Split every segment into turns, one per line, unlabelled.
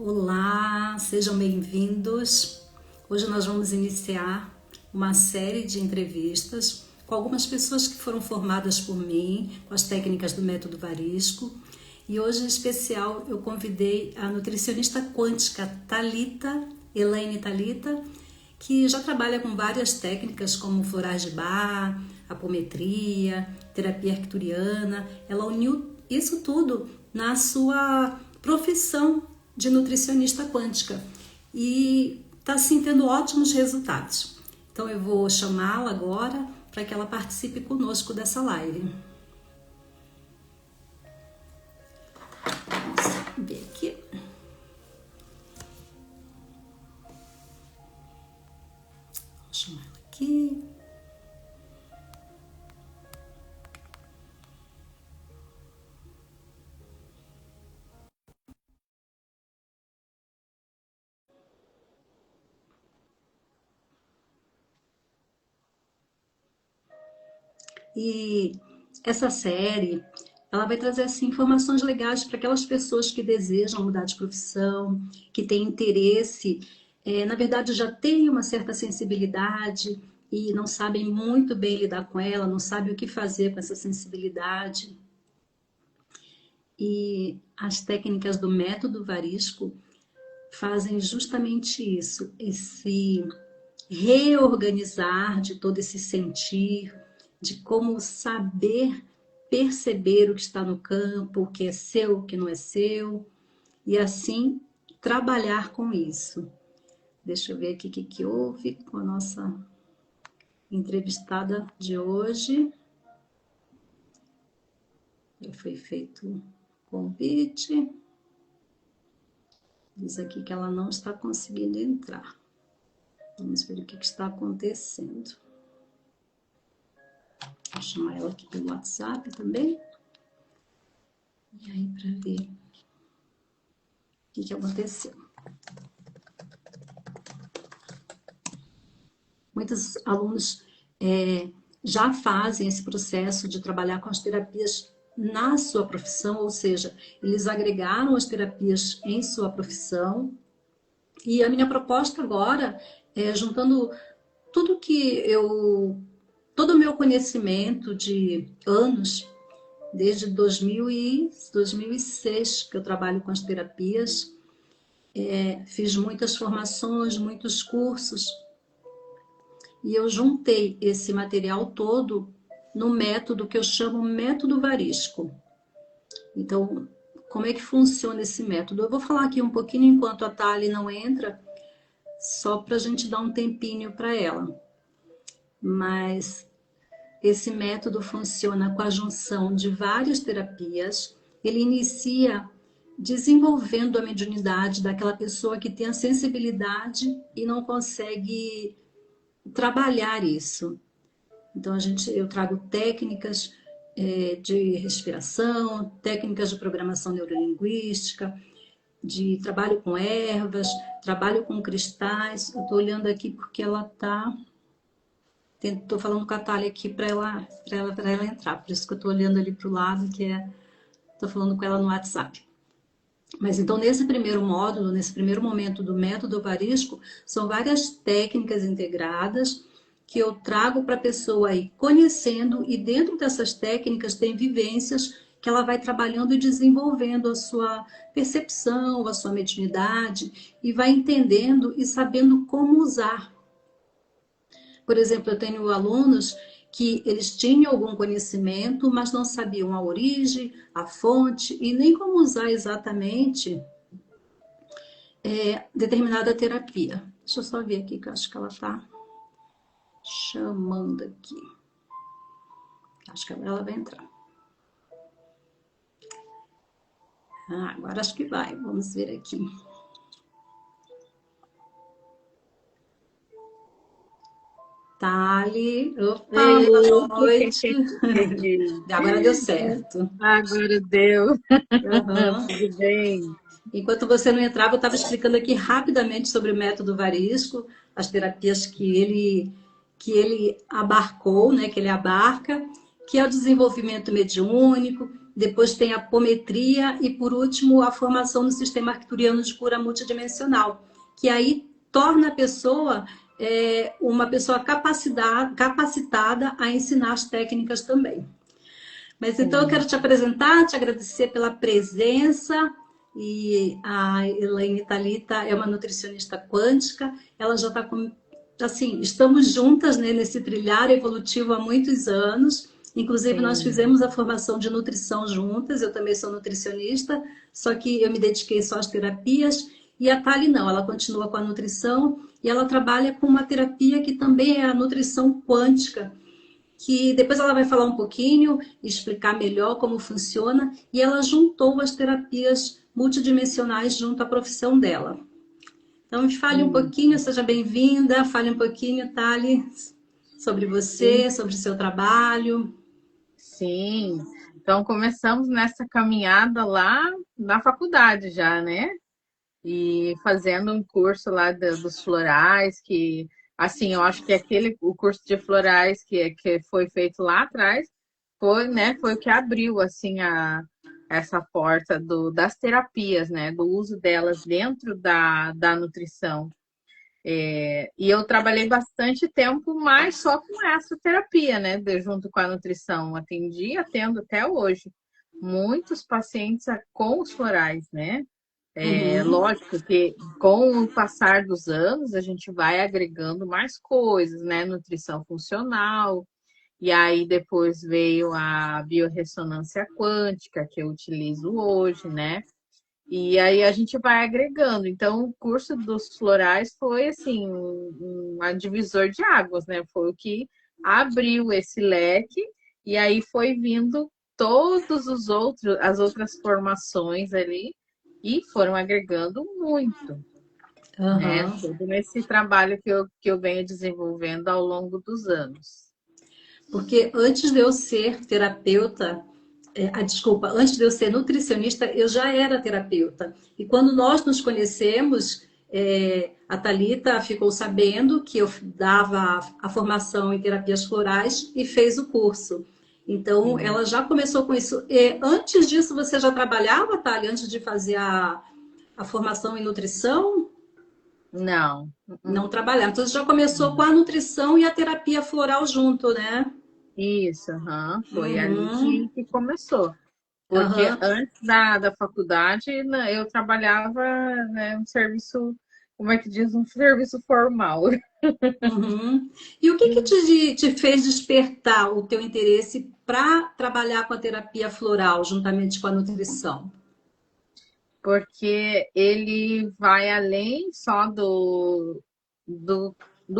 Olá, sejam bem-vindos. Hoje nós vamos iniciar uma série de entrevistas com algumas pessoas que foram formadas por mim, com as técnicas do método Varisco. E hoje, em especial, eu convidei a nutricionista quântica Elaine Thalita, que já trabalha com várias técnicas como florais de Bach, apometria, terapia arcturiana. Ela uniu isso tudo na sua profissão de nutricionista quântica e está assim tendo ótimos resultados. Então eu vou chamá-la agora para que ela participe conosco dessa live. Vamos ver aqui. Vou chamar ela aqui. E essa série, ela vai trazer assim, informações legais para aquelas pessoas que desejam mudar de profissão, que têm interesse, na verdade já têm uma certa sensibilidade e não sabem muito bem lidar com ela, não sabem o que fazer com essa sensibilidade. E as técnicas do método Varisco fazem justamente isso, esse reorganizar de todo esse sentir, de como saber perceber o que está no campo, o que é seu, o que não é seu, e assim trabalhar com isso. Deixa eu ver aqui o que houve com a nossa entrevistada de hoje. Foi feito um convite. Diz aqui que ela não está conseguindo entrar. Vamos ver o que está acontecendo. Vou chamar ela aqui pelo WhatsApp também. E aí, para ver o que aconteceu. Muitos alunos já fazem esse processo de trabalhar com as terapias na sua profissão, ou seja, eles agregaram as terapias em sua profissão. E a minha proposta agora é, juntando tudo todo o meu conhecimento de anos, desde 2006 que eu trabalho com as terapias, fiz muitas formações, muitos cursos, e eu juntei esse material todo no método que eu chamo método Varisco. Então, como é que funciona esse método? Eu vou falar aqui um pouquinho enquanto a Thali não entra, só para a gente dar um tempinho para ela. Mas esse método funciona com a junção de várias terapias. Ele inicia desenvolvendo a mediunidade daquela pessoa que tem a sensibilidade e não consegue trabalhar isso. Então eu trago técnicas de respiração, técnicas de programação neurolinguística, de trabalho com ervas, trabalho com cristais. Eu estou olhando aqui porque ela está... Estou falando com a Thalia aqui para ela entrar, por isso que eu estou olhando ali para o lado, estou falando com ela no WhatsApp. Mas então, nesse primeiro módulo, nesse primeiro momento do método Varisco, são várias técnicas integradas que eu trago para a pessoa ir conhecendo, e dentro dessas técnicas tem vivências que ela vai trabalhando e desenvolvendo a sua percepção, a sua mediunidade, e vai entendendo e sabendo como usar. Por exemplo, eu tenho alunos que eles tinham algum conhecimento, mas não sabiam a origem, a fonte e nem como usar exatamente determinada terapia. Deixa eu só ver aqui, que eu acho que ela está chamando aqui. Acho que ela vai entrar. Agora acho que vai. Vamos ver aqui. Thali, opa, boa noite. Agora deu certo.
Agora deu.
Uhum.
Tudo bem.
Enquanto você não entrava, eu estava explicando aqui rapidamente sobre o método Varisco, as terapias que ele abarcou, né, que ele abarca, que é o desenvolvimento mediúnico, depois tem a apometria e, por último, a formação no sistema arcturiano de cura multidimensional, que aí torna a pessoa uma pessoa capacitada a ensinar as técnicas também. Mas então eu
Sim.
quero te apresentar, te agradecer pela presença. E a Elaine Thalita é uma nutricionista quântica. Ela já está com... Assim, estamos juntas, né, nesse trilhar evolutivo há muitos anos. Inclusive, nós
Sim.
fizemos a formação de nutrição juntas. Eu também sou nutricionista, só que eu me dediquei só às terapias. E a Thali não, ela continua com a nutrição e ela trabalha com uma terapia que também é a nutrição quântica, que depois ela vai falar um pouquinho, explicar melhor como funciona, e ela juntou as terapias multidimensionais junto à profissão dela. Então, me fale um pouquinho, seja bem-vinda, fale um pouquinho, Thali, sobre você,
Sim.
sobre o seu trabalho.
Sim. Então, começamos nessa caminhada lá na faculdade já, né? E fazendo um curso lá dos florais, que, assim, eu acho que o curso de florais que foi feito lá atrás, foi, né, foi o que abriu, assim, essa porta das terapias, né? Do uso delas dentro da nutrição. E eu trabalhei bastante tempo mais só com essa terapia, né? Junto com a nutrição. Atendo até hoje muitos pacientes com os florais, né?
Uhum.
Lógico que com o passar dos anos a gente vai agregando mais coisas, né? Nutrição funcional, e aí depois veio a biorressonância quântica, que eu utilizo hoje, né? E aí a gente vai agregando. Então, o curso dos florais foi assim, um divisor de águas, né? Foi o que abriu esse leque, e aí foi vindo as outras formações ali, e foram agregando muito, né?
Uhum.
Todo esse trabalho que eu venho desenvolvendo ao longo dos anos.
Porque antes de eu ser terapeuta, desculpa, antes de eu ser nutricionista, eu já era terapeuta. E quando nós nos conhecemos, a Thalita ficou sabendo que eu dava a formação em terapias florais e fez o curso. Então,
Sim.
ela já começou com isso. Antes disso, você já trabalhava, Thalia, antes de fazer a formação em nutrição?
Não.
Não trabalhava. Então, você já começou com a nutrição e a terapia floral junto, né?
Isso, aham. Foi ali que,
Uhum.
que começou. Porque
Aham.
antes da faculdade, né, eu trabalhava, né, um serviço, como é que diz, um serviço formal.
Uhum. E o que que te fez despertar o teu interesse para trabalhar com a terapia floral juntamente com a nutrição?
Porque ele vai além só do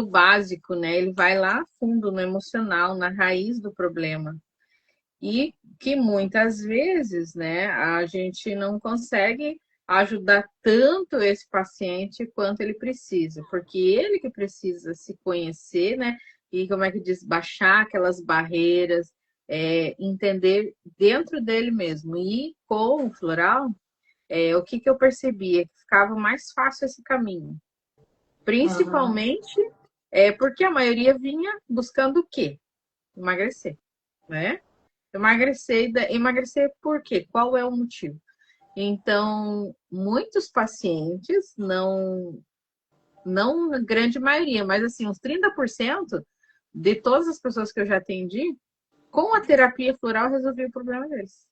básico, né? Ele vai lá fundo no emocional, na raiz do problema. E que muitas vezes, né, a gente não consegue ajudar tanto esse paciente quanto ele precisa, porque ele que precisa se conhecer, né, e como é que diz, baixar aquelas barreiras, entender dentro dele mesmo. E com o floral, o que que eu percebia? Que ficava mais fácil esse caminho,
Aham.
principalmente porque a maioria vinha buscando o quê? Emagrecer, né? Emagrecer por quê? Qual é o motivo? Então, muitos pacientes, não na grande maioria, mas assim, uns 30% de todas as pessoas que eu já atendi, com a terapia floral resolvi o problema deles.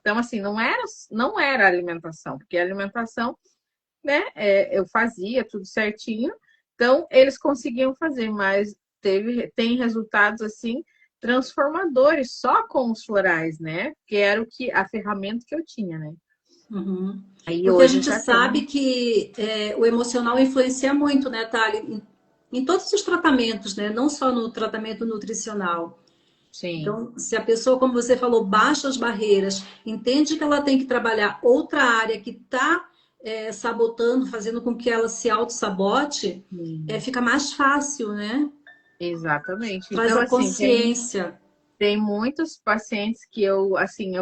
Então, assim, não era alimentação, porque a alimentação, né, eu fazia tudo certinho, então eles conseguiam fazer, mas tem resultados assim transformadores só com os florais, né? Que era a ferramenta que eu tinha, né?
Uhum.
Aí
Porque a
hoje
gente
já tem.
sabe que o emocional influencia muito, né, Thali? Em todos os tratamentos, né? Não só no tratamento nutricional.
Sim,
Então, se a pessoa, como você falou, baixa as barreiras, entende que ela tem que trabalhar outra área que está sabotando, fazendo com que ela se auto-sabote,
sim,
fica mais fácil, né?
exatamente.
Traz
Então,
a
assim,
consciência.
tem muitos pacientes que eu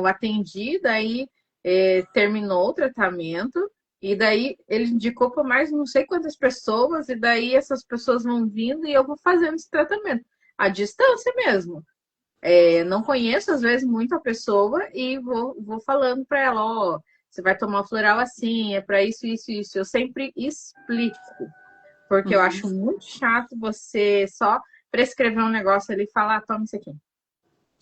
atendi, daí terminou o tratamento, e daí ele indicou para mais não sei quantas pessoas, e daí essas pessoas vão vindo e eu vou fazendo esse tratamento. À distância mesmo. não conheço, às vezes, muito a pessoa e vou falando para ela, ó, você vai tomar o floral assim, é para isso, isso, isso. Eu sempre explico, porque eu acho muito chato você só prescrever um negócio ali e falar, toma isso aqui.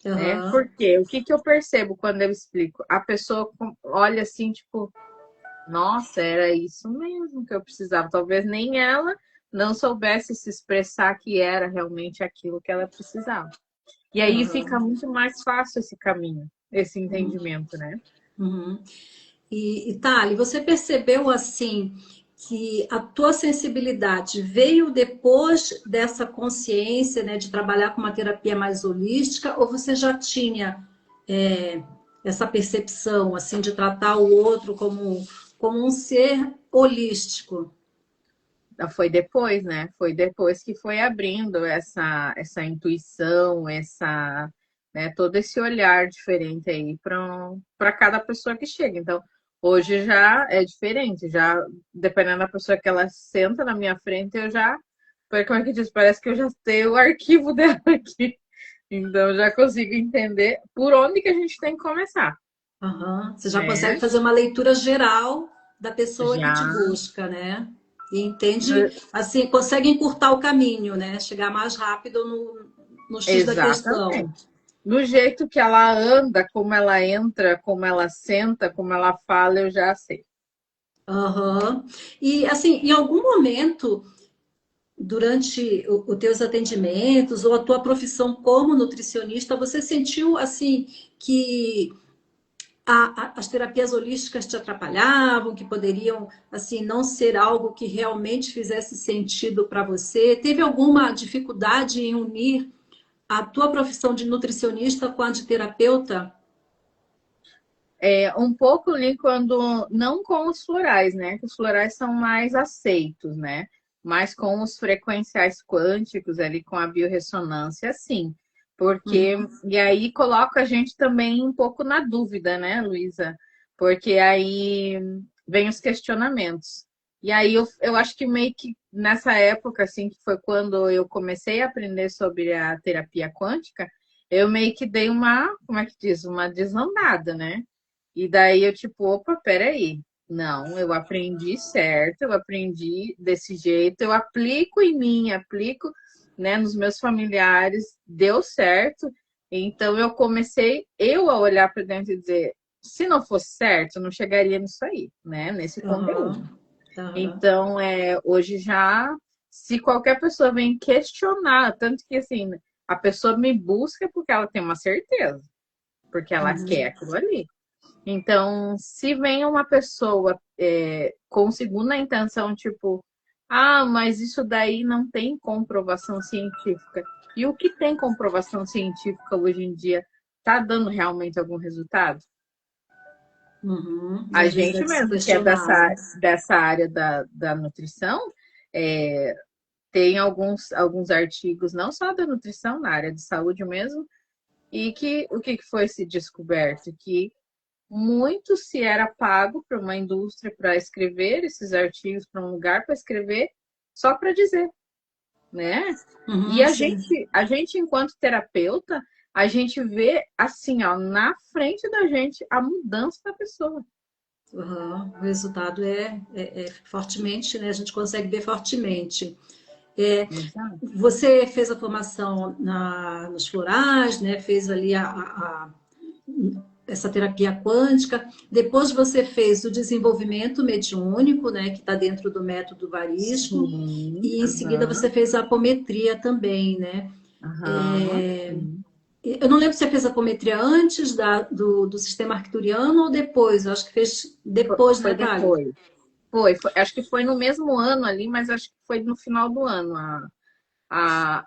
Né?
Aham.
Porque o que que eu percebo quando eu explico? A pessoa olha assim, tipo, nossa, era isso mesmo que eu precisava. Talvez nem ela não soubesse se expressar que era realmente aquilo que ela precisava. E aí fica
Aham.
muito mais fácil esse caminho, esse entendimento, né?
Uhum. E Thali, você percebeu assim que a tua sensibilidade veio depois dessa consciência, né, de trabalhar com uma terapia mais holística, ou você já tinha essa percepção assim de tratar o outro como um ser holístico?
Foi depois, né? Foi depois que foi abrindo essa intuição, né, todo esse olhar diferente aí para cada pessoa que chega. Então, hoje já é diferente, já dependendo da pessoa que ela senta na minha frente, eu já, como é que diz? Parece que eu já tenho o arquivo dela aqui. Então, eu já consigo entender por onde que a gente tem que começar,
Aham. Você já consegue
né?
fazer uma leitura geral da pessoa que te
Já.
busca, né? E entende, assim, consegue encurtar o caminho, né? Chegar mais rápido no X da questão.
Exatamente. Do jeito que ela anda, como ela entra, como ela senta, como ela fala, eu já sei.
Aham. E, assim, em algum momento, durante os teus atendimentos ou a tua profissão como nutricionista, você sentiu, assim, que as terapias holísticas te atrapalhavam, que poderiam assim não ser algo que realmente fizesse sentido para você? Teve alguma dificuldade em unir a tua profissão de nutricionista com a de terapeuta?
Um pouco ali quando, não com os florais, né? Que os florais são mais aceitos, né? Mas com os frequenciais quânticos ali, com a biorressonância, sim. Porque,
Uhum.
e aí coloca a gente também um pouco na dúvida, né, Luísa? Porque aí vem os questionamentos. E aí eu acho que meio que nessa época, assim, que foi quando eu comecei a aprender sobre a terapia quântica, eu meio que dei uma, como é que diz? Uma desandada, né? E daí eu, tipo, opa, peraí. Não, eu aprendi certo, eu aprendi desse jeito, eu aplico em mim, aplico, né, nos meus familiares, deu certo. Então eu comecei a olhar para dentro e dizer, se não fosse certo, eu não chegaria nisso aí, né, nesse conteúdo.
Aham. Aham.
Então, hoje já, se qualquer pessoa vem questionar, tanto que assim, a pessoa me busca porque ela tem uma certeza, porque ela quer
Uhum.
aquilo ali. Então, se vem uma pessoa com segunda intenção, tipo, ah, mas isso daí não tem comprovação científica. E o que tem comprovação científica hoje em dia está dando realmente algum resultado?
Uhum.
A
Às vezes é
gente
de se
mesmo, que é
questionar, né?
dessa área da nutrição, é, tem alguns artigos, não só da nutrição, na área de saúde mesmo, e que o que foi se descoberto? Que muito se era pago para uma indústria para escrever esses artigos, para um lugar para escrever, só para dizer, né? E
Uhum,
a
sim.
gente, a gente, enquanto terapeuta, a gente vê assim, ó, na frente da gente a mudança da pessoa.
Uhum. O resultado é fortemente, né? A gente consegue ver fortemente.
Exato.
Você fez a formação nos florais, né? Fez ali essa terapia quântica. Depois você fez o desenvolvimento mediúnico, né? Que está dentro do método varisco.
Sim,
E em seguida você
aham,
fez a apometria também, né?
aham, sim.
Eu não lembro se você fez a apometria antes do sistema arcturiano ou depois. Eu acho que fez depois,
Foi
né, Thali?
depois. Acho que foi no mesmo ano ali, mas acho que foi no final do ano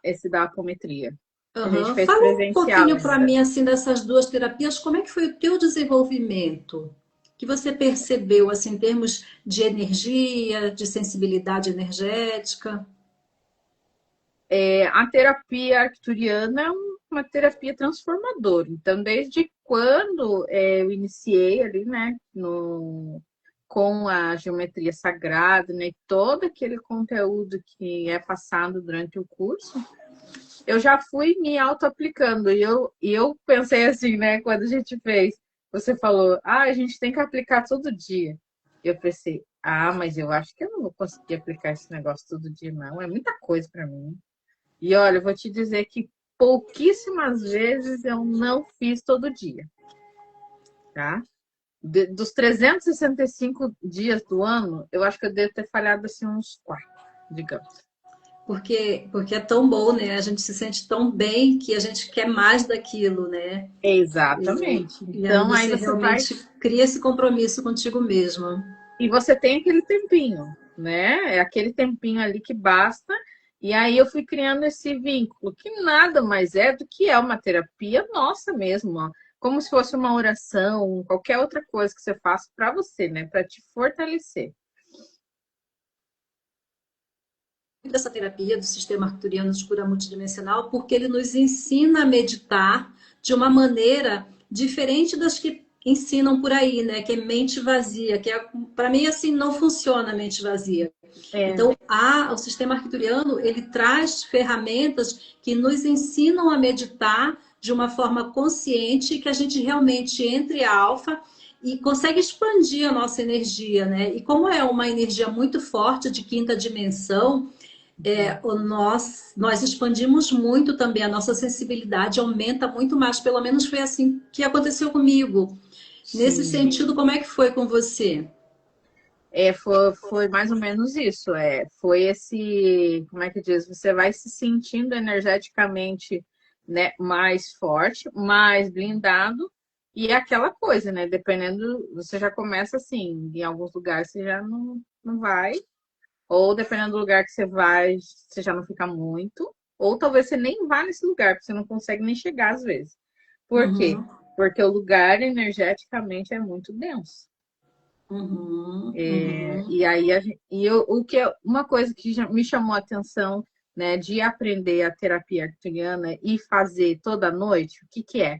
esse da apometria. A gente
Aham.
fez
Fala um
presencial
pouquinho para
ainda.
mim assim dessas duas terapias, como é que foi o teu desenvolvimento? Que você percebeu assim em termos de energia, de sensibilidade energética?
A terapia arcturiana é uma terapia transformadora. Então, desde quando eu iniciei ali, né, com a geometria sagrada, né, todo aquele conteúdo que é passado durante o curso, eu já fui me auto-aplicando. E eu pensei assim, né, quando a gente fez, você falou, a gente tem que aplicar todo dia. Eu pensei, mas eu acho que eu não vou conseguir aplicar esse negócio todo dia, não. É muita coisa para mim. E olha, eu vou te dizer que pouquíssimas vezes eu não fiz todo dia, tá? Dos 365 dias do ano, eu acho que eu devo ter falhado assim uns 4, digamos.
Porque é tão bom, né? A gente se sente tão bem que a gente quer mais daquilo, né?
Exatamente.
E aí
Então, aí
você
você vai.
realmente cria esse compromisso contigo mesmo.
E você tem aquele tempinho, né? É aquele tempinho ali que basta. E aí eu fui criando esse vínculo, que nada mais é do que é uma terapia nossa mesmo, ó. Como se fosse uma oração, qualquer outra coisa que você faça para você, né? Para te fortalecer.
Dessa terapia do sistema arcturiano de cura multidimensional, porque ele nos ensina a meditar de uma maneira diferente das que ensinam por aí, né? Que é mente vazia, que é, para mim assim não funciona a mente vazia.
É,
Então, o sistema arcturiano, ele traz ferramentas que nos ensinam a meditar de uma forma consciente, que a gente realmente entre a alfa e consegue expandir a nossa energia, né? E como é uma energia muito forte de quinta dimensão, nós expandimos muito também, a nossa sensibilidade aumenta muito mais, pelo menos foi assim que aconteceu comigo. Nesse
sim.
sentido, como é que foi com você?
Foi mais ou menos isso. Foi esse, como é que diz? Você vai se sentindo energeticamente, né, mais forte, mais blindado, e é aquela coisa, né? Dependendo, você já começa assim, em alguns lugares você já não vai, ou dependendo do lugar que você vai, você já não fica muito, ou talvez você nem vá nesse lugar, porque você não consegue nem chegar às vezes. Por quê?
Uhum,
Porque o lugar energeticamente é muito denso.
uhum, uhum.
E aí o que uma coisa que já me chamou a atenção, né, de aprender a terapia arcturiana e fazer toda noite, o que que é?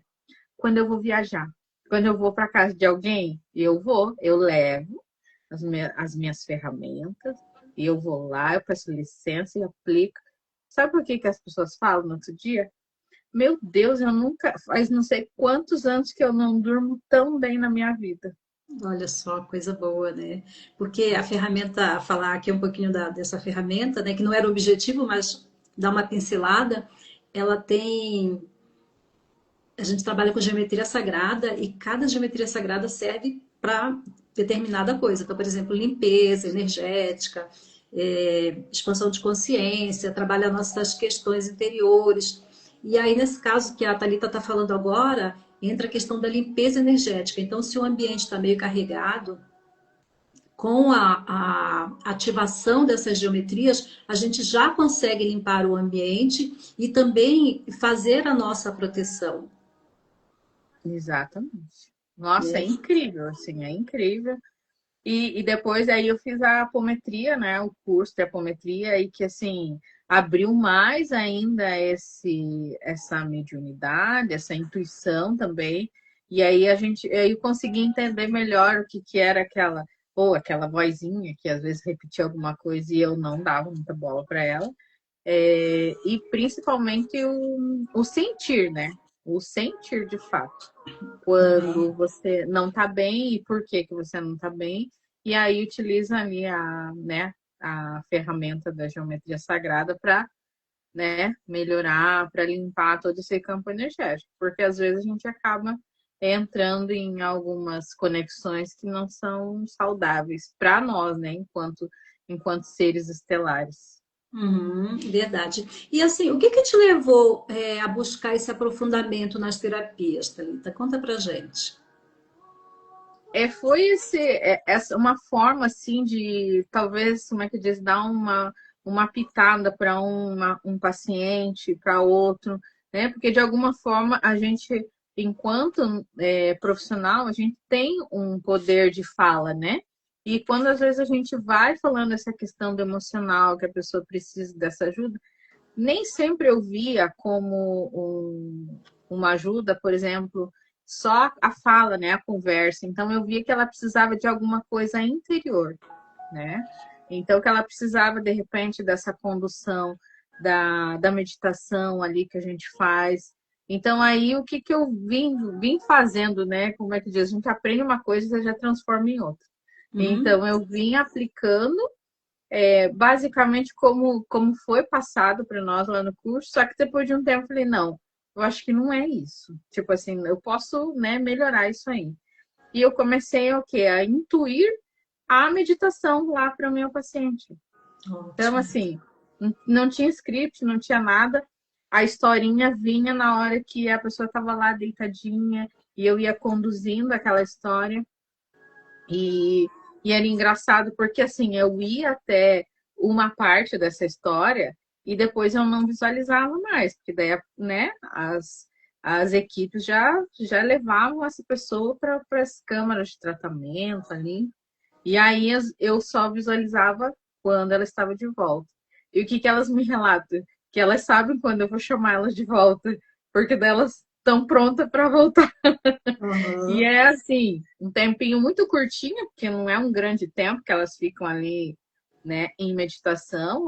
Quando eu vou viajar, quando eu vou para casa de alguém, eu levo as minhas ferramentas e eu vou lá, eu peço licença e aplico. Sabe por que que as pessoas falam no outro dia? Meu Deus, eu nunca, faz não sei quantos anos que eu não durmo tão bem na minha vida.
Olha só, coisa boa, né? Porque a ferramenta, falar aqui um pouquinho dessa ferramenta, né, que não era o objetivo, mas dar uma pincelada, ela tem. A gente trabalha com geometria sagrada e cada geometria sagrada serve para determinada coisa. Então, por exemplo, limpeza energética, expansão de consciência, trabalha nossas questões interiores. E aí, nesse caso que a Thalita está falando agora, entra a questão da limpeza energética. Então, se o ambiente está meio carregado, com a ativação dessas geometrias, a gente já consegue limpar o ambiente e também fazer a nossa proteção,
Exatamente. Nossa, é
né?
incrível, assim, é incrível. E depois aí eu fiz a apometria, né? O curso de apometria, e que assim abriu mais ainda essa mediunidade, essa intuição também. E aí eu consegui entender melhor o que, que era aquela vozinha que às vezes repetia alguma coisa e eu não dava muita bola para ela. E principalmente o sentir, né? O sentir de fato quando você não está bem e por que que você não está bem. E aí utiliza ali né, a ferramenta da geometria sagrada para, né, melhorar, para limpar todo esse campo energético. Porque às vezes a gente acaba entrando em algumas conexões que não são saudáveis para nós, né, enquanto seres estelares.
Uhum, verdade. E assim, o que que te levou a buscar esse aprofundamento nas terapias, Thalita? Conta pra gente.
Foi essa uma forma assim de talvez, como é que diz, dar uma pitada para um paciente, para outro, né? Porque de alguma forma a gente, enquanto profissional, a gente tem um poder de fala, né? E quando às vezes a gente vai falando essa questão do emocional, que a pessoa precisa dessa ajuda, nem sempre eu via como uma ajuda, por exemplo, só a fala, né, a conversa. Então eu via que ela precisava de alguma coisa interior, né? Então que ela precisava de repente dessa condução da meditação ali que a gente faz. Então, aí, o que eu vim fazendo, né? Como é que diz? A gente aprende uma coisa e já transforma em outra.
Uhum.
Então, eu vim aplicando basicamente como foi passado para nós lá no curso, só que depois de um tempo eu falei, não, eu acho que não é isso. Tipo assim, eu posso, né, melhorar isso aí. E eu comecei o quê? A intuir a meditação lá para o meu paciente. Então,
Ótimo.
assim, não tinha script, não tinha nada. A historinha vinha na hora que a pessoa estava lá deitadinha e eu ia conduzindo aquela história. E, e era engraçado porque, assim, eu ia até uma parte dessa história e depois eu não visualizava mais, porque daí, né, as equipes já levavam essa pessoa para as câmaras de tratamento ali. E aí eu só visualizava quando ela estava de volta. E o que que elas me relatam? Que elas sabem quando eu vou chamar elas de volta, porque delas estão prontas para voltar. E
Aham.
é assim, um tempinho muito curtinho, porque não é um grande tempo que elas ficam ali, né, em meditação,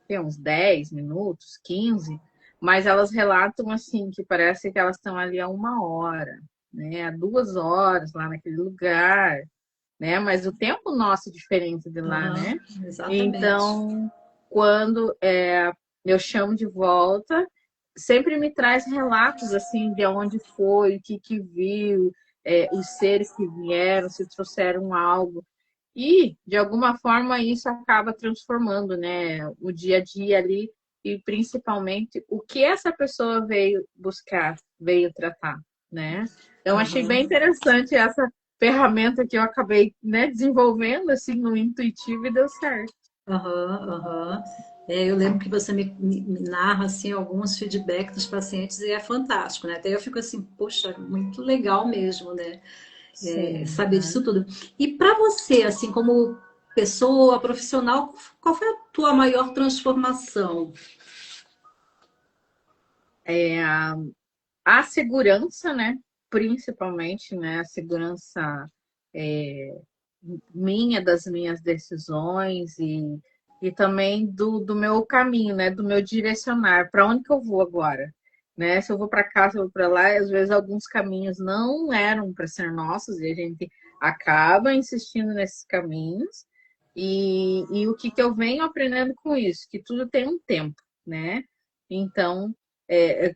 tem uns 10 minutos, 15, mas elas relatam assim que parece que elas estão ali há 1 hora, né, há 2 horas lá naquele lugar, né? Mas o tempo nosso é diferente de lá, né?
Aham. Exatamente.
Então, quando eu chamo de volta, sempre me traz relatos assim de onde foi, o que viu, os seres que vieram, se trouxeram algo. E, de alguma forma, isso acaba transformando, né, o dia a dia ali e principalmente o que essa pessoa veio buscar, veio tratar, né? Então, achei bem
Aham.
interessante essa ferramenta que eu acabei, né, desenvolvendo assim no intuitivo e deu certo.
Aham, aham. É, eu lembro que você me narra assim alguns feedbacks dos pacientes e é fantástico, né? Até eu fico assim, poxa, muito legal mesmo, né? É,
Sim,
saber
né?
disso tudo. E para você, assim, como pessoa profissional, qual foi a tua maior transformação?
A segurança, né? Principalmente, né? A segurança é, minha, das minhas decisões e também do meu caminho, né? Do meu direcionar, para onde que eu vou agora, né? Se eu vou para cá, se eu vou para lá, e às vezes alguns caminhos não eram para ser nossos e a gente acaba insistindo nesses caminhos. E o que que eu venho aprendendo com isso? Que tudo tem um tempo, né? Então,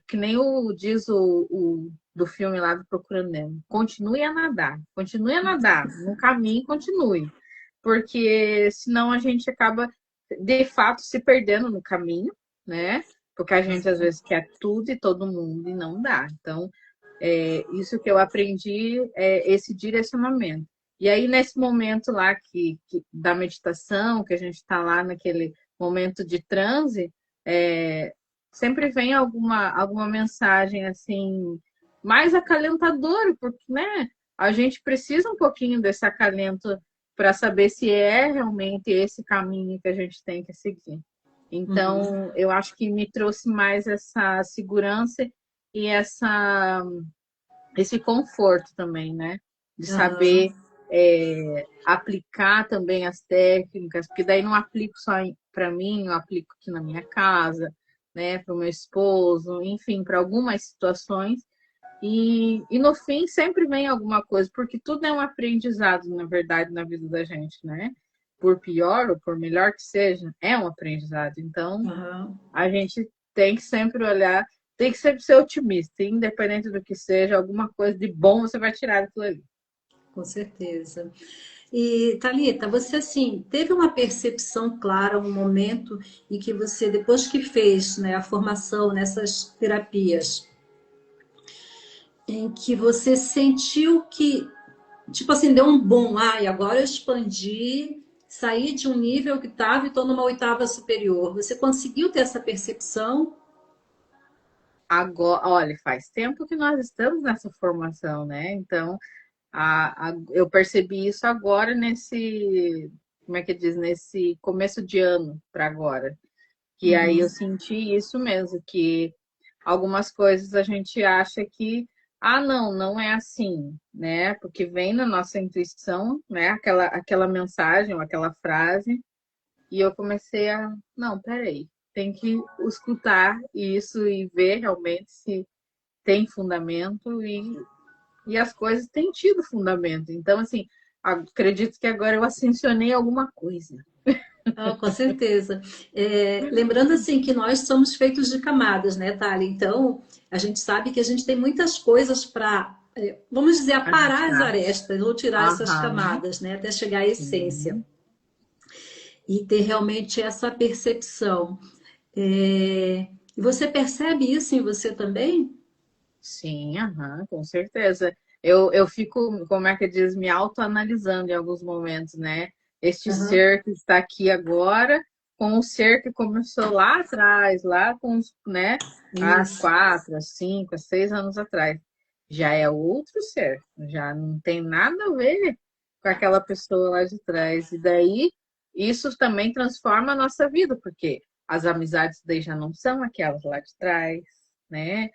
que nem diz o do filme lá do Procurando Nemo. Continue a nadar, no caminho continue, porque senão a gente acaba de fato se perdendo no caminho, né? Porque a gente às vezes quer tudo e todo mundo e não dá. Então, isso que eu aprendi é esse direcionamento. E aí, nesse momento lá da meditação, que a gente está lá naquele momento de transe, sempre vem alguma mensagem assim, mais acalentadora, porque, né, a gente precisa um pouquinho desse acalento para saber se é realmente esse caminho que a gente tem que seguir.
Uhum.
Então, eu acho que me trouxe mais essa segurança e esse conforto também, né? De saber
Aham.
aplicar também as técnicas, porque daí não aplico só para mim, eu aplico aqui na minha casa, né? Para o meu esposo, enfim, para algumas situações. E no fim sempre vem alguma coisa, porque tudo é um aprendizado, na verdade, na vida da gente, né? Por pior ou por melhor que seja, é um aprendizado. Então,
Aham.
a gente tem que sempre olhar, tem que sempre ser otimista, independente do que seja, alguma coisa de bom você vai tirar daquilo ali.
Com certeza. E, Thalita, você assim, teve uma percepção clara, um momento em que você, depois que fez, né, a formação nessas terapias, em que você sentiu que, tipo assim, deu um boom, e agora eu expandi, saí de um nível que estava e estou numa oitava superior. Você conseguiu ter essa percepção?
Agora, olha, faz tempo que nós estamos nessa formação, né? Então, eu percebi isso agora como é que diz, nesse começo de ano para agora. Que aí
Uhum.
eu senti isso mesmo, que algumas coisas a gente acha que, não, não é assim, né? Porque vem na nossa intuição, né? Aquela mensagem ou aquela frase, e eu comecei não, peraí. tem que escutar isso e ver realmente se tem fundamento e as coisas têm tido fundamento. Então, assim, acredito que agora eu ascensionei alguma coisa.
Ah, com certeza. Lembrando assim que nós somos feitos de camadas, né, Thalia? Então, a gente sabe que a gente tem muitas coisas para, vamos dizer, aparar as
Ajustar.
arestas ou tirar essas
Aham,
camadas, né, até chegar à essência
sim.
e ter realmente essa percepção. E você percebe isso em você também?
Sim, aham, com certeza. Eu fico, como é que diz, me autoanalisando em alguns momentos, né? Este
Aham.
ser que está aqui agora, com o ser que começou lá atrás, lá com os, né, há
Isso.
4, 5, 6 anos atrás. Já é outro ser, já não tem nada a ver com aquela pessoa lá de trás. E daí, isso também transforma a nossa vida, porque as amizades daí já não são aquelas lá de trás, né?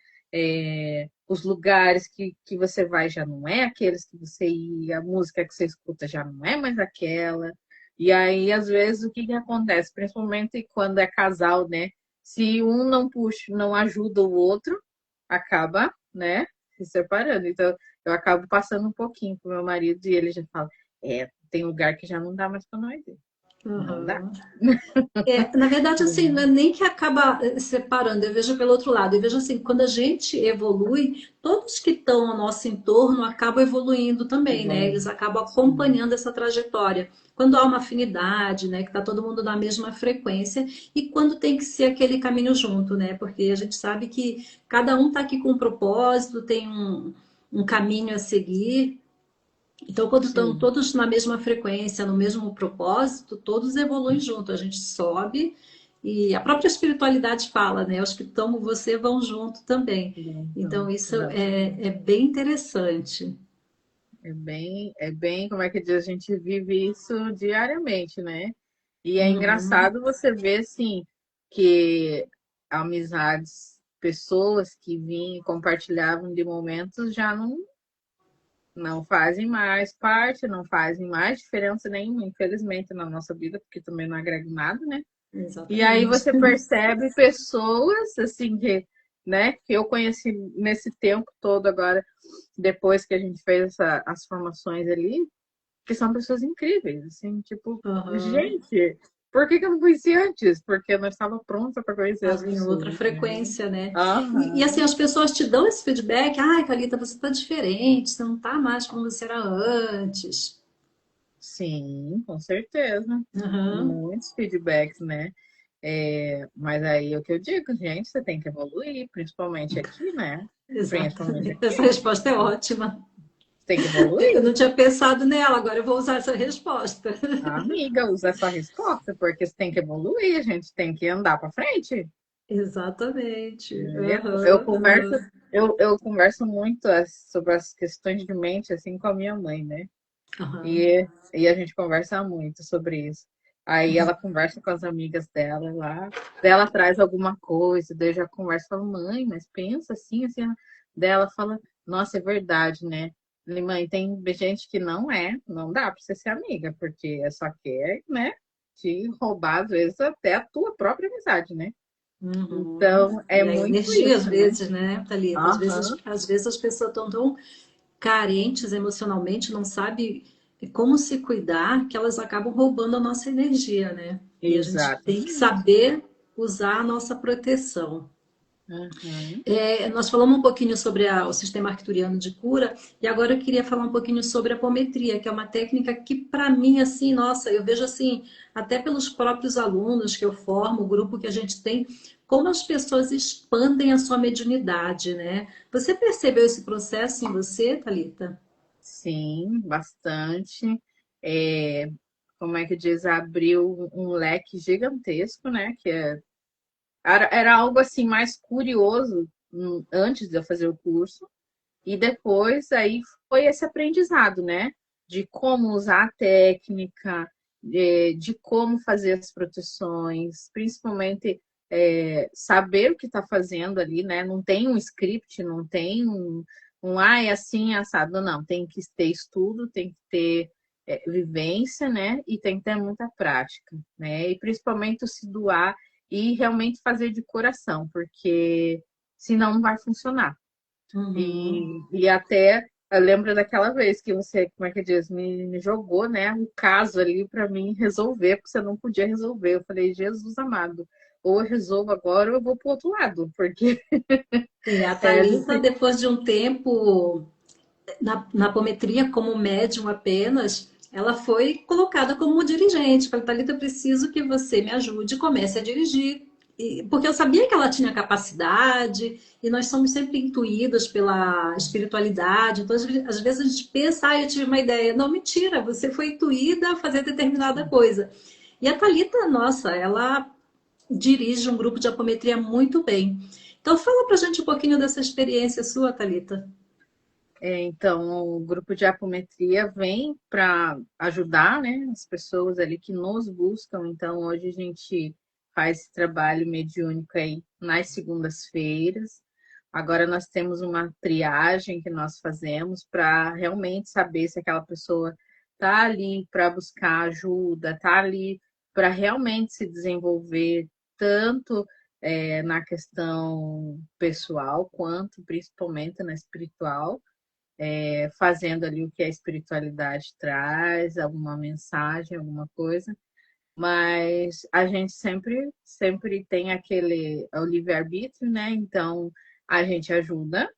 Os lugares que você vai já não é aqueles que você ia, a música que você escuta já não é mais aquela. E aí, às vezes, o que que acontece? Principalmente quando é casal, né? Se um não puxa, não ajuda o outro, acaba, né, se separando. Então, eu acabo passando um pouquinho pro meu marido e ele já fala: tem lugar que já não dá mais para nós ir. Não dá.
Aham. Na verdade, assim, não é nem que acaba separando, eu vejo pelo outro lado. Eu vejo assim, quando a gente evolui, todos que estão ao nosso entorno acabam evoluindo também, né? Eles
Igual.
acabam
Sim,
acompanhando essa trajetória. Quando há uma afinidade, né? Que está todo mundo na mesma frequência, e quando tem que ser aquele caminho junto, né? Porque a gente sabe que cada um está aqui com um propósito, tem um caminho a seguir. Então, quando estão
sim.
todos na mesma frequência, no mesmo propósito, todos evoluem junto, a gente sobe e a própria espiritualidade fala, né? Os que estão com você vão junto também. Então,
Então,
isso
exatamente.
é bem interessante.
É bem, como é que diz, a gente vive isso diariamente, né? E é
Uhum,
engraçado você ver, assim, que amizades, pessoas que vinham e compartilhavam de momentos já não fazem mais parte, não fazem mais diferença nenhuma, infelizmente, na nossa vida, porque também não agrega nada, né? E aí
exatamente.
você percebe pessoas, assim, né, que eu conheci nesse tempo todo agora, depois que a gente fez as formações ali, que são pessoas incríveis, assim, tipo,
Uhum.
gente, por que que eu não conheci antes? Porque eu não estava pronta para conhecer as
Estava em outra
pessoas, né?
frequência, né? E assim,
Aham,
as pessoas te dão esse feedback, ai, Thalita, você está diferente, você não está mais como você era antes.
sim, com certeza.
Uhum.
Muitos feedbacks, né? Mas aí é o que eu digo, gente, você tem que evoluir, principalmente aqui, né? Principalmente
Exatamente. Essa
aqui.
resposta é ótima.
Você tem que
Eu
evoluir.
não tinha pensado nela, agora eu vou usar essa resposta.
Amiga, usa essa resposta, porque você tem que evoluir, a gente tem que andar para frente.
Exatamente.
Né? Eu
Aham,
converso,
aham,
eu converso muito sobre as questões de mente, assim, com a minha mãe, né?
aham.
E a gente conversa muito sobre isso. Aí ela conversa com as amigas dela lá, daí ela traz alguma coisa, daí eu já converso, falo, mãe, mas pensa assim, assim. Daí ela fala, nossa, é verdade, né? Falei, mãe, tem gente que não dá pra você ser amiga, porque só quer, né, te roubar, às vezes, até a tua própria amizade, né?
Uhum.
Então, é
E a
muito
energia, às
isso, né?
vezes, né, Thalita?
Aham,
Às vezes as pessoas estão tão carentes emocionalmente, não sabem como se cuidar, que elas acabam roubando a nossa energia, né? E a gente tem que
exatamente.
saber usar a nossa proteção.
Aham.
Nós falamos um pouquinho sobre o sistema arcturiano de cura e agora eu queria falar um pouquinho sobre a apometria, que é uma técnica que para mim assim, nossa, eu vejo assim, até pelos próprios alunos que eu formo, o grupo que a gente tem, como as pessoas expandem a sua mediunidade, né? Você percebeu esse processo em você, Thalita?
Sim, bastante. É, como é que diz? Abriu um leque gigantesco, né? Era algo assim mais curioso antes de eu fazer o curso. E depois aí foi esse aprendizado, né? De como usar a técnica, de como fazer as proteções, principalmente saber o que está fazendo ali, né? Não tem um script, não tem é assim, é assado. Não, tem que ter estudo, tem que ter vivência, né? E tem que ter muita prática, né? E principalmente o se doar e realmente fazer de coração, porque senão não vai funcionar.
Uhum.
E até eu lembro daquela vez que você, como é que diz, me jogou, né, um caso ali para mim resolver, porque você não podia resolver. Eu falei, Jesus amado, ou eu resolvo agora ou eu vou pro outro lado, porque
Sim, a
é,
Thalita, depois de um tempo na apometria como médium apenas, ela foi colocada como dirigente. Falei, Thalita, eu preciso que você me ajude e comece a dirigir. Porque eu sabia que ela tinha capacidade, e nós somos sempre intuídos pela espiritualidade. Então, às vezes a gente pensa, eu tive uma ideia. Não, mentira, você foi intuída a fazer determinada coisa. E a Thalita, nossa, ela dirige um grupo de apometria muito bem. Então, fala pra gente um pouquinho dessa experiência sua, Thalita.
então, o grupo de apometria vem para ajudar, né, as pessoas ali que nos buscam. Então, hoje a gente faz esse trabalho mediúnico aí nas segundas-feiras. Agora nós temos uma triagem que nós fazemos para realmente saber se aquela pessoa está ali para buscar ajuda, está ali para realmente se desenvolver, tanto na questão pessoal, quanto principalmente na espiritual, fazendo ali o que a espiritualidade traz, alguma mensagem, alguma coisa. Mas a gente sempre tem aquele o livre-arbítrio, né? Então a gente ajuda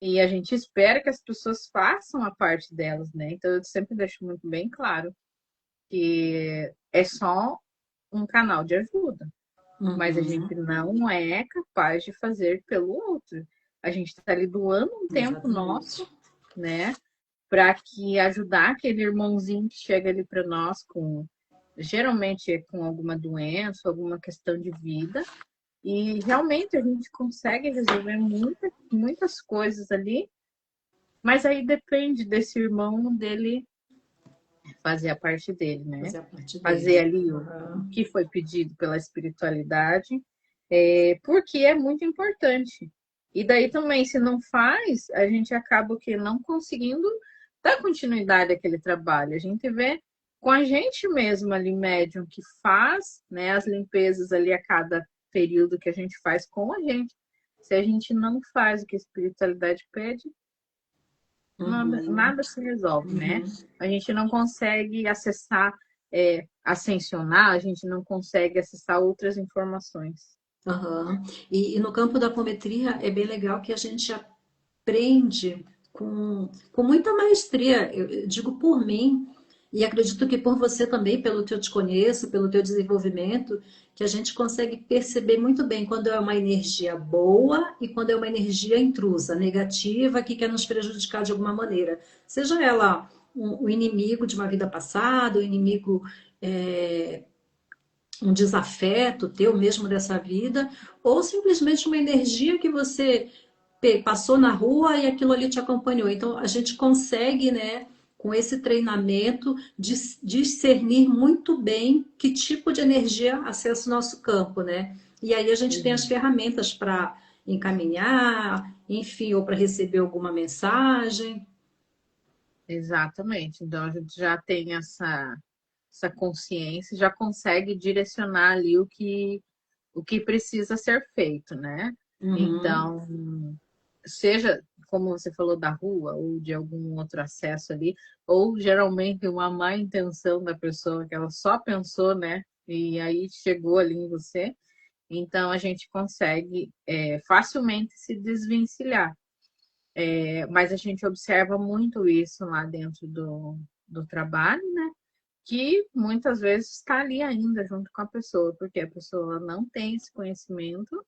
e a gente espera que as pessoas façam a parte delas, né? Então eu sempre deixo muito bem claro que é só um canal de ajuda, mas a gente
Uhum,
não é capaz de fazer pelo outro. A gente está ali doando um tempo
exatamente.
nosso, né? Para que ajudar aquele irmãozinho que chega ali para nós com geralmente é com alguma doença, alguma questão de vida, e realmente a gente consegue resolver muitas coisas ali, mas aí depende desse irmão dele fazer a parte dele, né?
Fazer a parte
Fazer
dele.
ali o
Uhum.
que foi pedido pela espiritualidade, porque é muito importante. E daí também, se não faz, a gente acaba que não conseguindo dar continuidade àquele trabalho. A gente vê com a gente mesmo ali, médium, que faz, né, as limpezas ali a cada período que a gente faz com a gente. Se a gente não faz o que a espiritualidade pede,
Uhum.
nada se resolve, né?
Uhum.
A gente não consegue acessar, ascensionar, a gente não consegue acessar outras informações.
Aham. E no campo da apometria é bem legal que a gente aprende com muita maestria. Eu digo por mim, e acredito que por você também, pelo que eu te conheço, pelo teu desenvolvimento, que a gente consegue perceber muito bem quando é uma energia boa e quando é uma energia intrusa, negativa, que quer nos prejudicar de alguma maneira. Seja ela um inimigo de uma vida passada, um inimigo, é, um desafeto teu mesmo dessa vida, ou simplesmente uma energia que você passou na rua e aquilo ali te acompanhou. Então a gente consegue, né, com esse treinamento, discernir muito bem que tipo de energia acessa o nosso campo, né? E aí a gente tem as ferramentas para encaminhar, enfim, ou para receber alguma mensagem.
Exatamente. Então a gente já tem essa consciência, já consegue direcionar ali o que precisa ser feito, né?
Uhum.
Então, seja como você falou da rua ou de algum outro acesso ali, ou geralmente uma má intenção da pessoa que ela só pensou, né? E aí chegou ali em você. Então a gente consegue facilmente se desvencilhar. Mas a gente observa muito isso lá dentro do trabalho, né? Que muitas vezes está ali ainda junto com a pessoa, porque a pessoa não tem esse conhecimento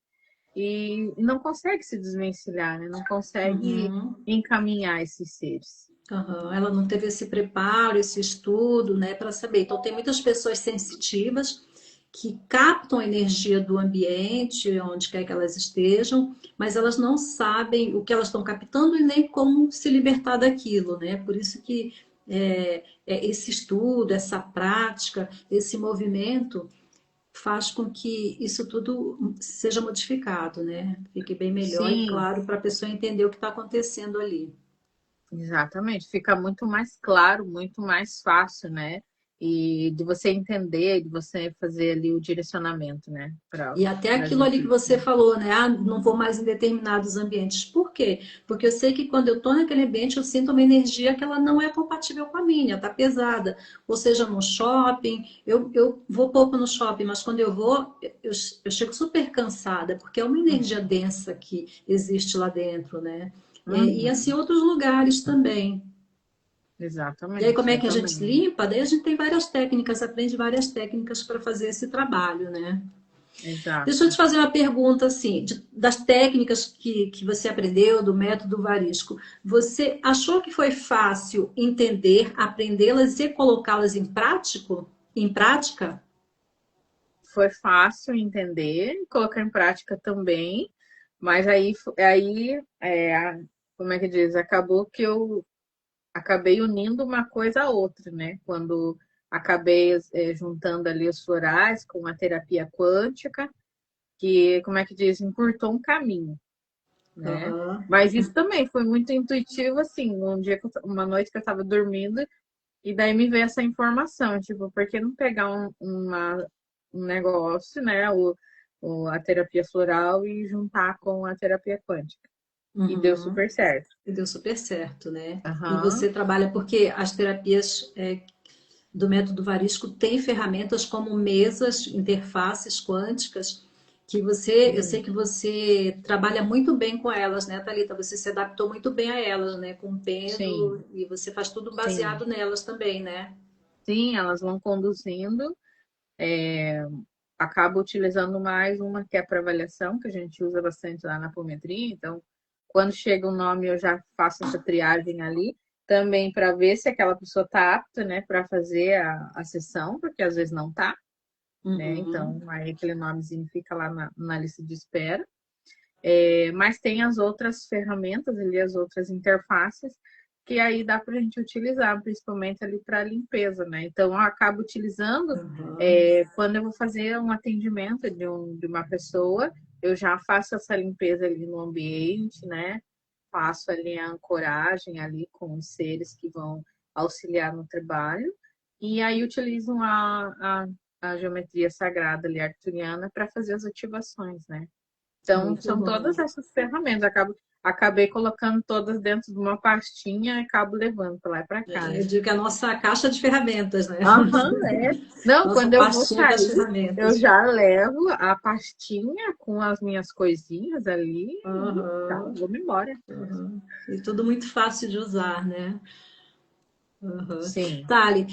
e não consegue se desvencilhar, né? Não consegue
Uhum.
encaminhar esses seres.
Aham, ela não teve esse preparo, esse estudo, né, para saber. Então, tem muitas pessoas sensitivas que captam a energia do ambiente, onde quer que elas estejam, mas elas não sabem o que elas estão captando e nem como se libertar daquilo, né? Por isso que esse estudo, essa prática, esse movimento faz com que isso tudo seja modificado, né? Fique bem melhor e
Sim,
claro para a pessoa entender o que está acontecendo ali.
exatamente. Fica muito mais claro, muito mais fácil, né? e de você entender, de você fazer ali o direcionamento, né?
E até
Para
aquilo ali que
gente.
você falou, né? Ah, não vou mais em determinados ambientes. Por quê? Porque eu sei que quando eu estou naquele ambiente, eu sinto uma energia que ela não é compatível com a minha, tá pesada. Ou seja, no shopping, eu vou pouco no shopping, mas quando eu vou, eu chego super cansada, porque é uma energia densa que existe lá dentro, né? E assim,
Uhum.
outros lugares também. E aí, como
Exatamente,
é
eu
que a gente se
também.
limpa? Daí a gente tem várias técnicas, aprende várias técnicas para fazer esse trabalho, né? Deixa eu
Exato.
te fazer uma pergunta assim, das técnicas que você aprendeu, do método Varisco, você achou que foi fácil entender, aprendê-las e colocá-las em prática?
Foi fácil entender, colocar em prática também, mas como é que diz? Acabou que eu acabei unindo uma coisa a outra, né? Quando acabei juntando ali os florais com a terapia quântica, que, como é que diz, encurtou um caminho, né?
Aham.
Mas isso também foi muito intuitivo, assim, uma noite que eu estava dormindo, e daí me veio essa informação, tipo, por que não pegar um negócio, né, a terapia floral e juntar com a terapia quântica? E deu
Uhum.
super certo.
E deu super certo, né? E
Aham,
você trabalha porque as terapias do método Varisco têm ferramentas como mesas, interfaces quânticas, que eu sei
sim,
que você trabalha muito bem com elas, né, Thalita? Você se adaptou muito bem a elas, né? Com o
sim,
pêndulo, e você faz tudo
sim.
baseado nelas também, né?
Sim, elas vão conduzindo. Acabo utilizando mais uma que é para avaliação, que a gente usa bastante lá na apometria. Então, quando chega o nome, eu já faço essa triagem ali, também para ver se aquela pessoa está apta, né, para fazer a sessão, porque às vezes não está, né?
Uhum.
Então, aí aquele nomezinho fica lá na lista de espera. Mas tem as outras ferramentas ali, as outras interfaces, que aí dá para a gente utilizar, principalmente ali para limpeza, né? Então, eu acabo utilizando
Uhum.
quando eu vou fazer um atendimento de uma pessoa, eu já faço essa limpeza ali no ambiente, né? Faço ali a ancoragem ali com os seres que vão auxiliar no trabalho, e aí utilizo a geometria sagrada ali, arcturiana, para fazer as ativações, né? Então,
Muito
são
bom.
todas essas ferramentas. Acabei colocando todas dentro de uma pastinha e acabo levando para lá e para cá,
Eu
né?
digo que é a nossa caixa de ferramentas, né?
Aham, é. Não,
Nossa
quando eu vou
pastinha com as
sair, eu
ferramentas.
já levo a pastinha com as minhas coisinhas ali e tchau,
Uhum.
vou embora.
Uhum. E tudo muito fácil de usar, né? Uhum.
Sim.
Thali,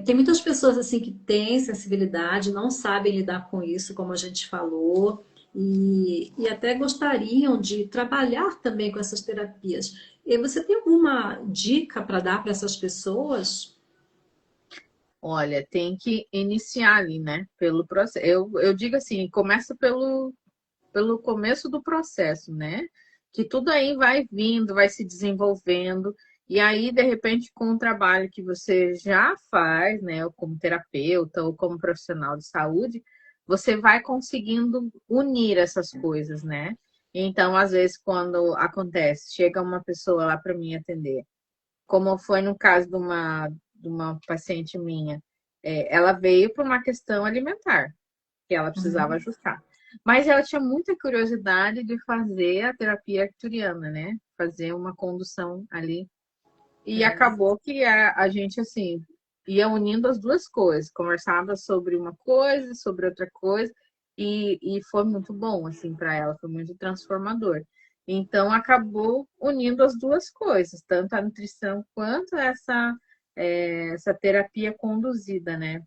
tem muitas pessoas assim que têm sensibilidade, não sabem lidar com isso, como a gente falou, e até gostariam de trabalhar também com essas terapias. E você tem alguma dica para dar para essas pessoas?
Olha, tem que iniciar ali, né? Pelo processo. Eu digo assim, começa pelo começo do processo, né? Que tudo aí vai vindo, vai se desenvolvendo, e aí, de repente, com o trabalho que você já faz, né, ou como terapeuta ou como profissional de saúde, você vai conseguindo unir essas coisas, né? Então, às vezes, quando acontece, chega uma pessoa lá para mim atender, como foi no caso de uma paciente minha, ela veio por uma questão alimentar que ela precisava
Uhum.
ajustar. Mas ela tinha muita curiosidade de fazer a terapia arcturiana, né? Fazer uma condução ali. E acabou que a gente, assim, ia unindo as duas coisas. Conversava sobre uma coisa, sobre outra coisa. E foi muito bom, assim, para ela. Foi muito transformador. Então, acabou unindo as duas coisas. Tanto a nutrição quanto essa terapia conduzida, né?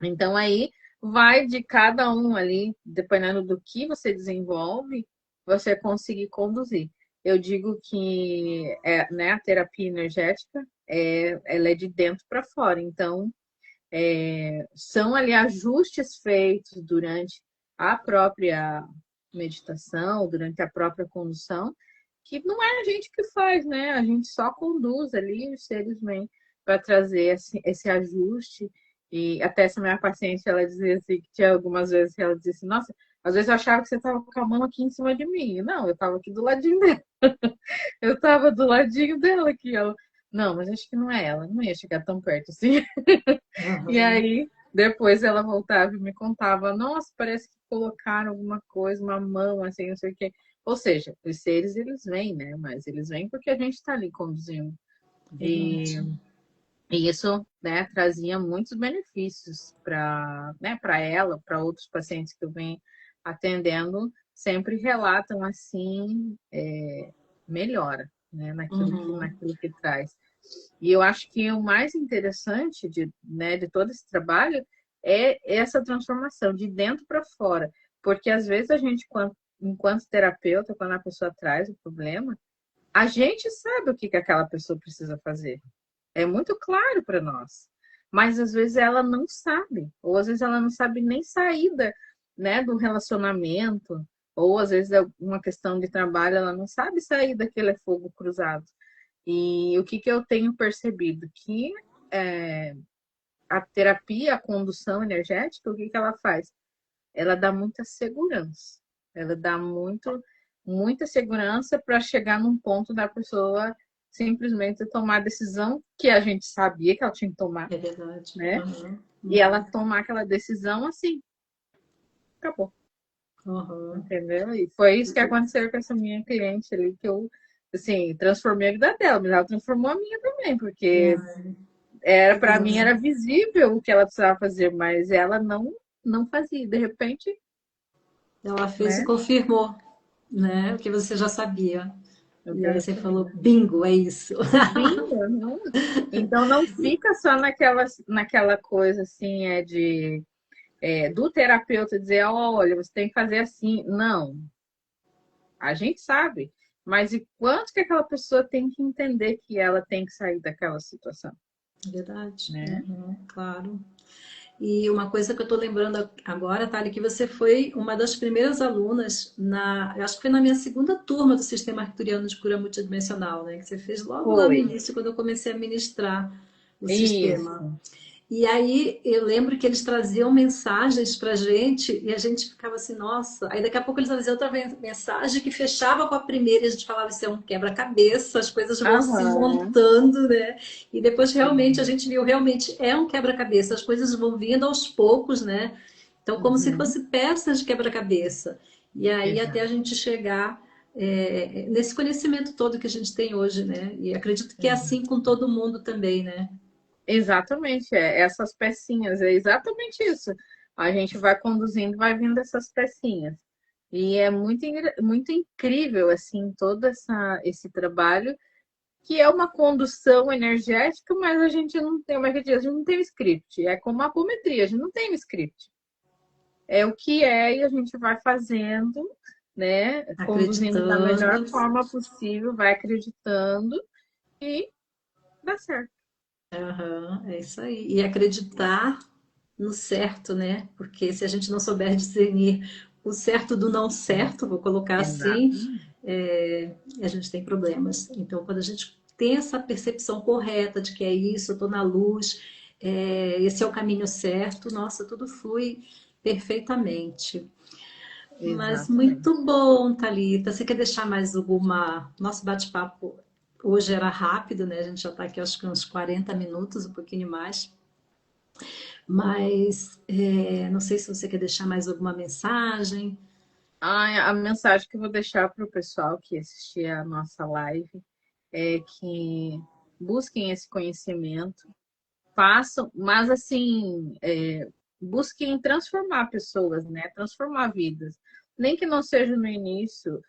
Então aí vai de cada um ali, dependendo do que você desenvolve, você conseguir conduzir. Eu digo que né, a terapia energética ela é de dentro para fora. Então são ali ajustes feitos durante a própria meditação, durante a própria condução, que não é a gente que faz, né? A gente só conduz ali os seres para trazer esse ajuste. E até essa minha paciente, ela dizia assim, que tinha algumas vezes que ela dizia assim, nossa, às vezes eu achava que você estava com a mão aqui em cima de mim. Não, eu estava aqui do ladinho dela. Eu estava do ladinho dela aqui, ó. não, mas acho que não é ela, não ia chegar tão perto assim. E
Aham.
aí, depois ela voltava e me contava, nossa, parece que colocaram alguma coisa, uma mão, assim, não sei o quê. Ou seja, os seres, eles vêm, né? Mas eles vêm porque a gente está ali conduzindo. E,
Verdade.
e isso, né, trazia muitos benefícios para, né, para ela, para outros pacientes que eu venho atendendo, sempre relatam, assim, melhora, né,
Uhum.
naquilo que traz. E eu acho que o mais interessante de, né, de todo esse trabalho é essa transformação de dentro para fora. Porque às vezes a gente, enquanto terapeuta, quando a pessoa traz o problema, a gente sabe o que aquela pessoa precisa fazer. É muito claro para nós. Mas às vezes ela não sabe, ou às vezes ela não sabe nem saída, né, do relacionamento, ou às vezes é uma questão de trabalho, ela não sabe sair daquele fogo cruzado. E o que eu tenho percebido? Que é, a terapia, a condução energética, o que ela faz? Ela dá muita segurança. Ela dá muita segurança para chegar num ponto da pessoa simplesmente tomar a decisão que a gente sabia que ela tinha que tomar,
É verdade.
né?
Aham.
E ela
Uhum.
tomar aquela decisão assim, acabou,
Aham.
entendeu? E foi isso que aconteceu com essa minha cliente ali, que eu, assim, transformei a vida dela, mas ela transformou a minha também, porque
Ai,
era
que
para mim
bom.
era visível o que ela precisava fazer, mas ela não fazia. De repente,
Ela fez e
né?
confirmou, né? O que você já sabia. E aí você falou,
Exatamente.
bingo, é isso.
Bingo, não. Então não fica só naquela coisa assim, do terapeuta dizer, olha, você tem que fazer assim. Não, a gente sabe. Mas e quanto que aquela pessoa tem que entender que ela tem que sair daquela situação,
Verdade.
né?
Uhum, claro. E uma coisa que eu estou lembrando agora, Thali, que você foi uma das primeiras alunas eu acho que foi na minha segunda turma do Sistema Arcturiano de Cura Multidimensional, né? Que você fez logo lá no
Foi.
início, quando eu comecei a ministrar o sistema.
Isso.
E aí eu lembro que eles traziam mensagens pra gente e a gente ficava assim, nossa. Aí daqui a pouco eles traziam outra mensagem que fechava com a primeira e a gente falava, isso é um quebra-cabeça, as coisas vão se
Aham.
montando, né? E depois realmente a gente viu, realmente é um quebra-cabeça, as coisas vão vindo aos poucos, né? Então como se
Uhum.
fosse peças de quebra-cabeça. E aí até a
Exato.
gente chegar nesse conhecimento todo que a gente tem hoje, né? E acredito que é assim com todo mundo também, né?
Exatamente, essas pecinhas, é exatamente isso. A gente vai conduzindo, vai vindo essas pecinhas. E é muito incrível, assim, esse trabalho, que é uma condução energética, mas a gente não tem, como é que diz? A gente não tem um script. É como a apometria, a gente não tem um script. É o que é e a gente vai fazendo, né? Conduzindo da melhor
Acreditando.
forma possível, vai acreditando e dá certo.
Aham, é isso aí. E acreditar no certo, né? Porque se a gente não souber discernir o certo do não certo, vou colocar assim,
Exatamente.
a gente tem problemas. Então, quando a gente tem essa percepção correta de que é isso, eu estou na luz, esse é o caminho certo, nossa, tudo flui perfeitamente. Mas
Exatamente.
muito bom, Thalita. Você quer deixar mais alguma? Nosso bate-papo hoje era rápido, né? A gente já está aqui acho que uns 40 minutos, um pouquinho mais. Mas não sei se você quer deixar mais alguma mensagem.
A mensagem que eu vou deixar para o pessoal que assistir a nossa live é que busquem esse conhecimento, façam, mas assim, busquem transformar pessoas, né? Transformar vidas. Nem que não seja no início,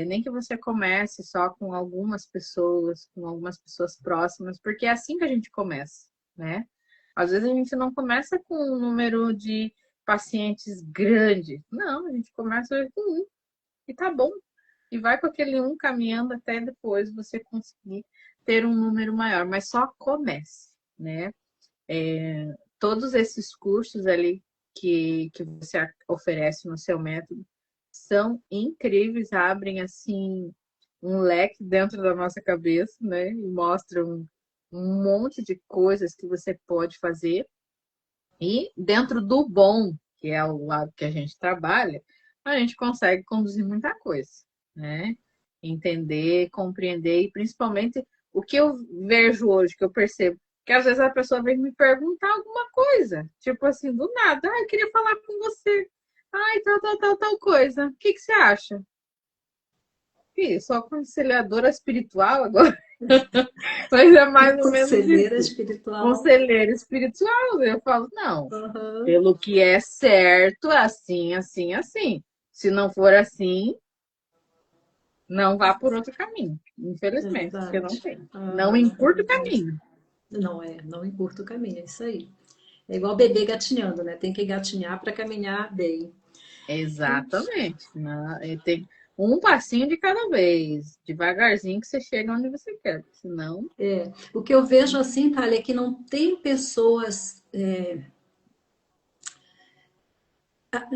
nem que você comece só com algumas pessoas próximas, porque é assim que a gente começa, né? Às vezes a gente não começa com um número de pacientes grande. Não, a gente começa com um e tá bom. E vai com aquele um caminhando até depois você conseguir ter um número maior, mas só comece, né? Todos esses cursos ali que você oferece no seu método são incríveis, abrem assim um leque dentro da nossa cabeça, né? E mostram um monte de coisas que você pode fazer. E dentro do bom, que é o lado que a gente trabalha, a gente consegue conduzir muita coisa, né? Entender, compreender e principalmente o que eu vejo hoje, que eu percebo, que às vezes a pessoa vem me perguntar alguma coisa, tipo assim, do nada, eu queria falar com você. Ai, tal coisa. O que você acha? Ih, sou aconselhadora espiritual agora, mas é mais ou menos
Conselheira
isso.
espiritual.
Conselheira espiritual, eu falo, não,
Aham,
pelo que é certo, assim. Se não for assim, não vá por outro caminho.
é
Infelizmente, porque não
verdade.
tem. Não
Ah, é
encurta o
verdade.
caminho.
Não encurta o caminho, é isso aí. É igual bebê gatinhando, né? Tem que gatinhar para caminhar bem.
Exatamente. Tem um passinho de cada vez, devagarzinho que você chega onde você quer. Senão,
O que eu vejo assim, Thalia, é que não tem pessoas.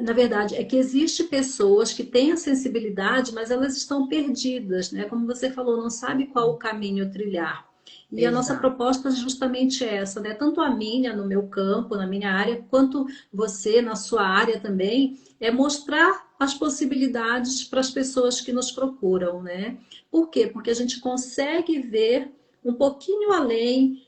Na verdade, é que existe pessoas que têm a sensibilidade, mas elas estão perdidas, né? Como você falou, não sabe qual o caminho trilhar. E a nossa
exato.
proposta é justamente essa, né? Tanto a minha no meu campo, na minha área, quanto você na sua área também, é mostrar as possibilidades para as pessoas que nos procuram, né? Por quê? Porque a gente consegue ver um pouquinho além,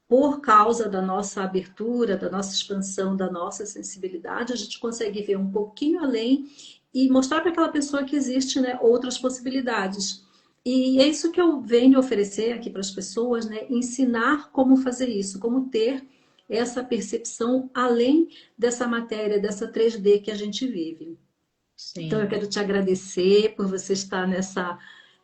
por causa da nossa abertura, da nossa expansão, da nossa sensibilidade, a gente consegue ver um pouquinho além e mostrar para aquela pessoa que existe, né, outras possibilidades. E é isso que eu venho oferecer aqui para as pessoas, né, ensinar como fazer isso, como ter essa percepção além dessa matéria, dessa 3D que a gente vive. Então eu
Sim.
quero te agradecer por você estar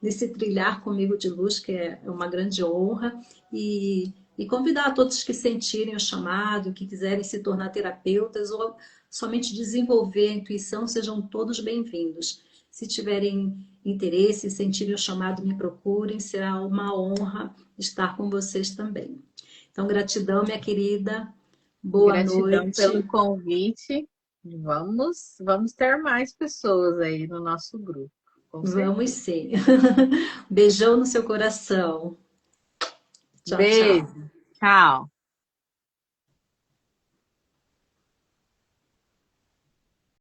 nesse trilhar comigo de luz, que é uma grande honra, e convidar a todos que sentirem o chamado, que quiserem se tornar terapeutas ou somente desenvolver a intuição, sejam todos bem-vindos. Se tiverem interesse, sentirem o chamado, me procurem, será uma honra estar com vocês também. Então, gratidão, minha querida, boa
Gratidão pelo
noite.
convite. Vamos ter mais pessoas aí no nosso grupo, com
Vamos
certeza.
sim. Beijão no seu coração. Tchau, tchau.
Beijo. Tchau.